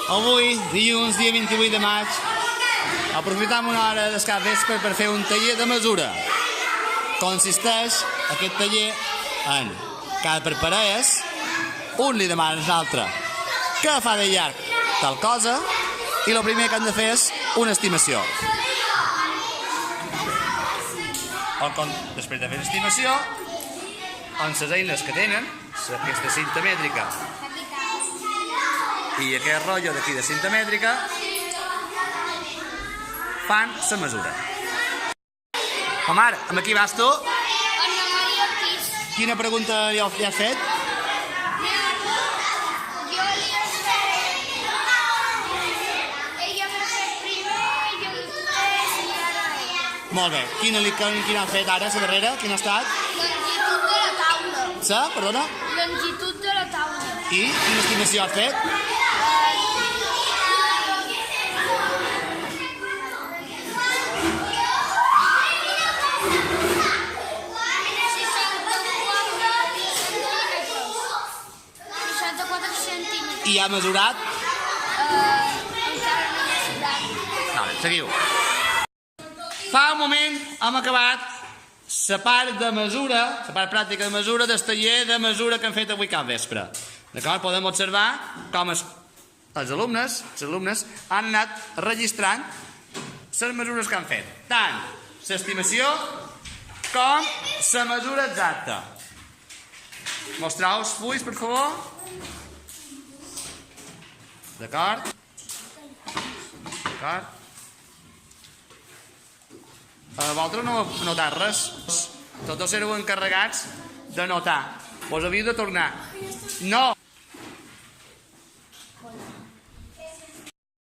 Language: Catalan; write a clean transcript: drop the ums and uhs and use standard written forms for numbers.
Avui, dilluns, dia 28 de maig, aprofitam una hora del capvespre per fer un taller de mesura. Consisteix aquest taller en cada per parelles, un li demana a l'altre què fa de llarg tal cosa i el primer que han de fer és una estimació. Després de fer l'estimació, amb les eines que tenen, aquesta cinta mètrica i aquest rotllo d'aquí de cinta mètrica, fan la mesura. Omar, amb qui vas tu? Anna Maria Ortiz. Quina pregunta li has fet? Jo li he fet... Ella m'ha fet primer, jo després i ara ella. Molt bé. Quina ha fet ara, la darrera? Quina ha estat? Longitud de la taula. Perdona? Longitud de la taula. I quina estimació has fet? I ha mesurat? Encara no he mesurat. Vale, seguiu. Fa un moment hem acabat la part de mesura, la part pràctica de mesura del taller de mesura que hem fet avui cap vespre. D'acord? Podem observar com els alumnes han anat registrant les mesures que han fet. Tant l'estimació com la mesura exacta. Mostreu els fulls, per favor. D'acord? D'acord? Vosaltres no heu notat res. Tots éreu encarregats de notar. Vos havíeu de tornar. No!